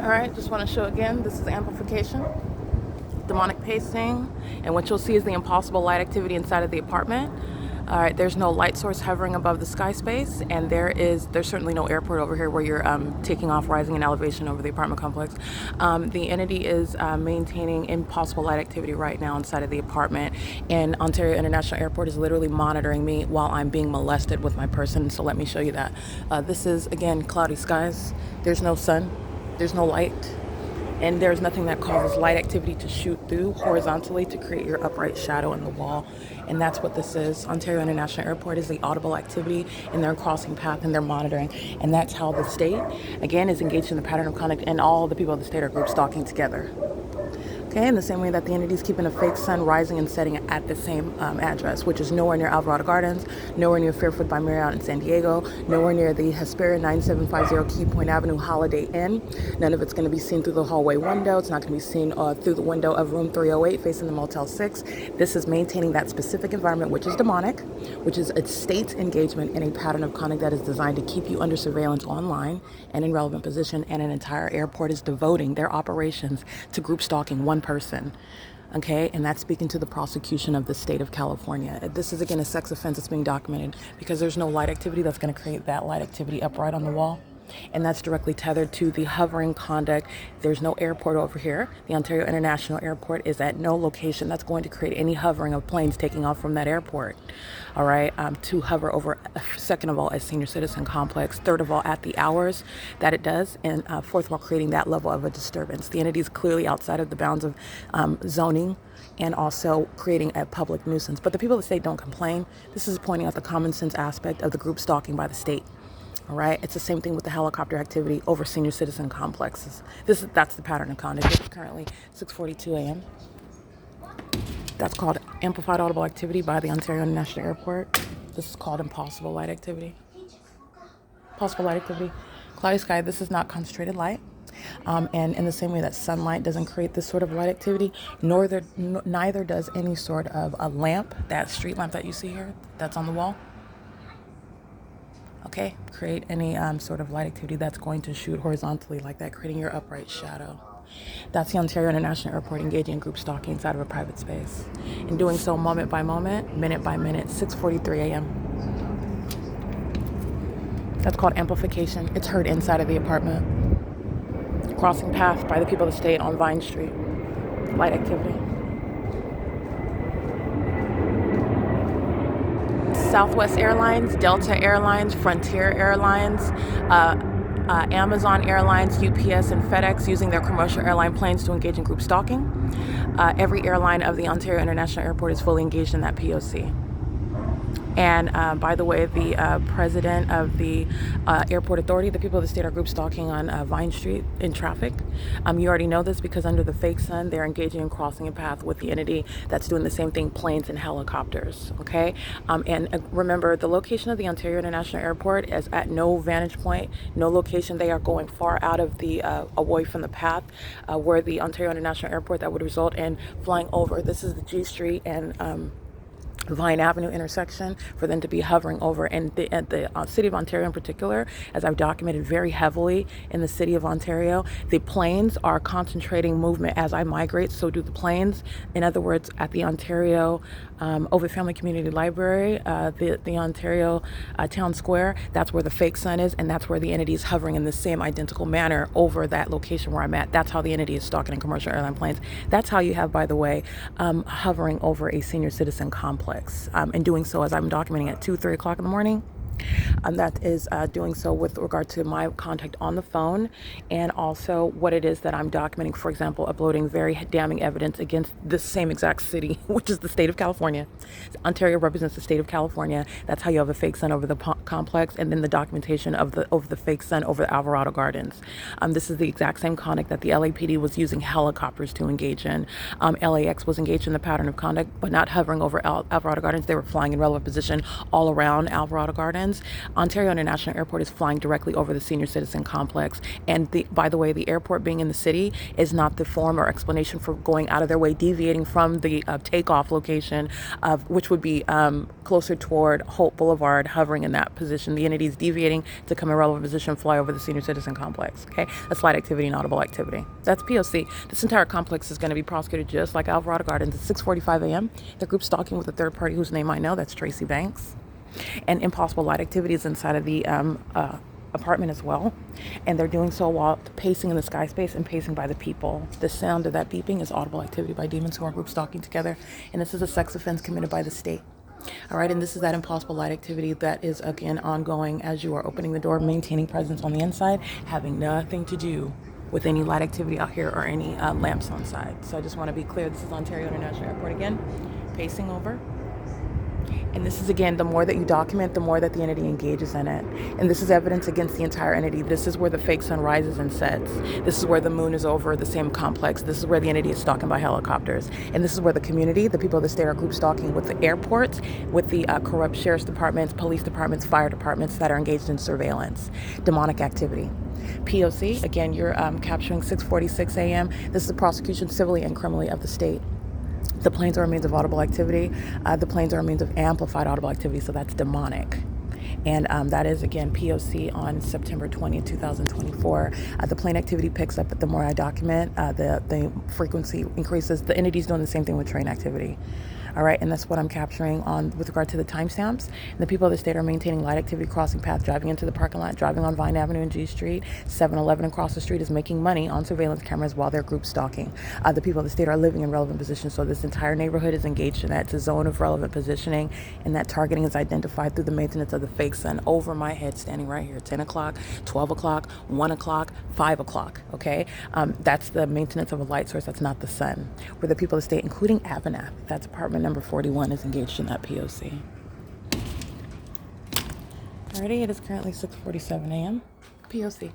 All right, just want to show again, this is amplification, demonic pacing, and what you'll see is the impossible light activity inside of the apartment. All right, there's no light source hovering above the sky space, and there's certainly no airport over here where you're taking off, rising in elevation over the apartment complex. The entity is maintaining impossible light activity right now inside of the apartment, and Ontario International Airport is literally monitoring me while I'm being molested with my person. So let me show you that. This is, again, cloudy skies. There's no sun. There's no light. And there's nothing that causes light activity to shoot through horizontally to create your upright shadow in the wall. And that's what this is. Ontario International Airport is the audible activity in their crossing path and their monitoring. And that's how the state, again, is engaged in the pattern of conduct, and all the people of the state are group stalking together. Okay, in the same way that the entity is keeping a fake sun rising and setting at the same address, which is nowhere near Alvarado Gardens, nowhere near Fairfoot by Marriott in San Diego, nowhere near the Hesperia 9750 Key Point Avenue Holiday Inn. None of it's going to be seen through the hallway window. It's not going to be seen through the window of room 308 facing the Motel 6. This is maintaining that specific environment, which is demonic, which is a state's engagement in a pattern of conduct that is designed to keep you under surveillance online and in relevant position, and an entire airport is devoting their operations to group stalking one person. Okay, and that's speaking to the prosecution of the state of California. This is, again, a sex offense that's being documented because there's no light activity that's going to create that light activity upright on the wall. And that's directly tethered to the hovering conduct. There's no airport over here. The Ontario International Airport is at no location that's going to create any hovering of planes taking off from that airport. All right, to hover over, second of all, a senior citizen complex, third of all, at the hours that it does, and fourth of all, creating that level of a disturbance. The entity is clearly outside of the bounds of zoning, and also creating a public nuisance. But the people of the state don't complain. This is pointing out the common sense aspect of the group stalking by the state. All right, it's the same thing with the helicopter activity over senior citizen complexes. That's the pattern of conduct. It's currently 6:42 a.m. That's called amplified audible activity by the Ontario International Airport. This is called impossible light activity. Possible light activity. Cloudy sky. This is not concentrated light. And in the same way that sunlight doesn't create this sort of light activity, neither does any sort of a lamp, that street lamp that you see here, that's on the wall. Okay, create any sort of light activity that's going to shoot horizontally like that, creating your upright shadow. That's the Ontario International Airport engaging in group stalking inside of a private space. In doing so moment by moment, minute by minute, 6:43 a.m. That's called amplification. It's heard inside of the apartment. Crossing path by the people of the state on Vine Street. Light activity. Southwest Airlines, Delta Airlines, Frontier Airlines, Amazon Airlines, UPS, and FedEx using their commercial airline planes to engage in group stalking. Every airline of the Ontario International Airport is fully engaged in that P.O.C. And by the way, the president of the airport authority, the people of the state are group stalking on Vine Street in traffic. You already know this because under the fake sun, they're engaging in crossing a path with the entity that's doing the same thing, planes and helicopters, okay? And remember, the location of the Ontario International Airport is at no vantage point, no location. They are going far out of the, away from the path where the Ontario International Airport that would result in flying over. This is the G Street and Vine Avenue intersection for them to be hovering over. And the city of Ontario in particular, as I've documented very heavily in the city of Ontario, the planes are concentrating movement as I migrate, so do the planes. In other words, at the Ontario Ovid Family Community Library, the Ontario Town Square, that's where the fake sun is, and that's where the entity is hovering in the same identical manner over that location where I'm at. That's how the entity is stalking in commercial airline planes. That's how you have, by the way, hovering over a senior citizen complex. And doing so as I'm documenting at 2-3 o'clock in the morning. That is doing so with regard to my contact on the phone, and also what it is that I'm documenting, for example, uploading very damning evidence against the same exact city, which is the state of California. Ontario represents the state of California. That's how you have a fake sun over the complex, and then the documentation of the fake sun over the Alvarado Gardens. This is the exact same conduct that the LAPD was using helicopters to engage in. LAX was engaged in the pattern of conduct, but not hovering over Alvarado Gardens. They were flying in relevant position all around Alvarado Gardens. citizens. Ontario International Airport is flying directly over the senior citizen complex. And by the way, the airport being in the city is not the form or explanation for going out of their way, deviating from the takeoff location, which would be closer toward Hope Boulevard, hovering in that position. The entity is deviating to come in relevant position, fly over the senior citizen complex. Okay, that's light activity, not audible activity. That's P.O.C. This entire complex is going to be prosecuted just like Alvarado Gardens at 6:45 a.m. The group stalking with a third party whose name I know, that's Tracy Banks. And impossible light activities inside of the apartment as well. And they're doing so while pacing in the sky space and pacing by the people. The sound of that beeping is audible activity by demons who are group stalking together. And this is a sex offense committed by the state. All right, and this is that impossible light activity that is, again, ongoing as you are opening the door, maintaining presence on the inside, having nothing to do with any light activity out here or any lamps on side. So I just want to be clear, this is Ontario International Airport again, pacing over. And this is, again, the more that you document, the more that the entity engages in it. And this is evidence against the entire entity. This is where the fake sun rises and sets. This is where the moon is over the same complex. This is where the entity is stalking by helicopters. And this is where the community, the people of the state, are group stalking with the airports, with the corrupt sheriff's departments, police departments, fire departments that are engaged in surveillance, demonic activity. P.O.C., again, you're capturing 6:46 a.m. This is the prosecution civilly and criminally of the state. The planes are a means of audible activity. The planes are a means of amplified audible activity, so that's demonic. And that is, again, P.O.C. on September 20th, 2024. The plane activity picks up, but the more I document, the frequency increases. The entity's doing the same thing with train activity. All right, and that's what I'm capturing on with regard to the timestamps. And the people of the state are maintaining light activity, crossing paths, driving into the parking lot, driving on Vine Avenue and G Street. 7-Eleven across the street is making money on surveillance cameras while they're group stalking. The people of the state are living in relevant positions, so this entire neighborhood is engaged in that. It's a zone of relevant positioning, and that targeting is identified through the maintenance of the fake sun over my head, standing right here, 10 o'clock, 12 o'clock, 1 o'clock, 5 o'clock, okay? That's the maintenance of a light source. That's not the sun. Where the people of the state, including AVANATH, that's apartment number 41, is engaged in that P.O.C. Alrighty, it is currently 6:47 a.m. P.O.C.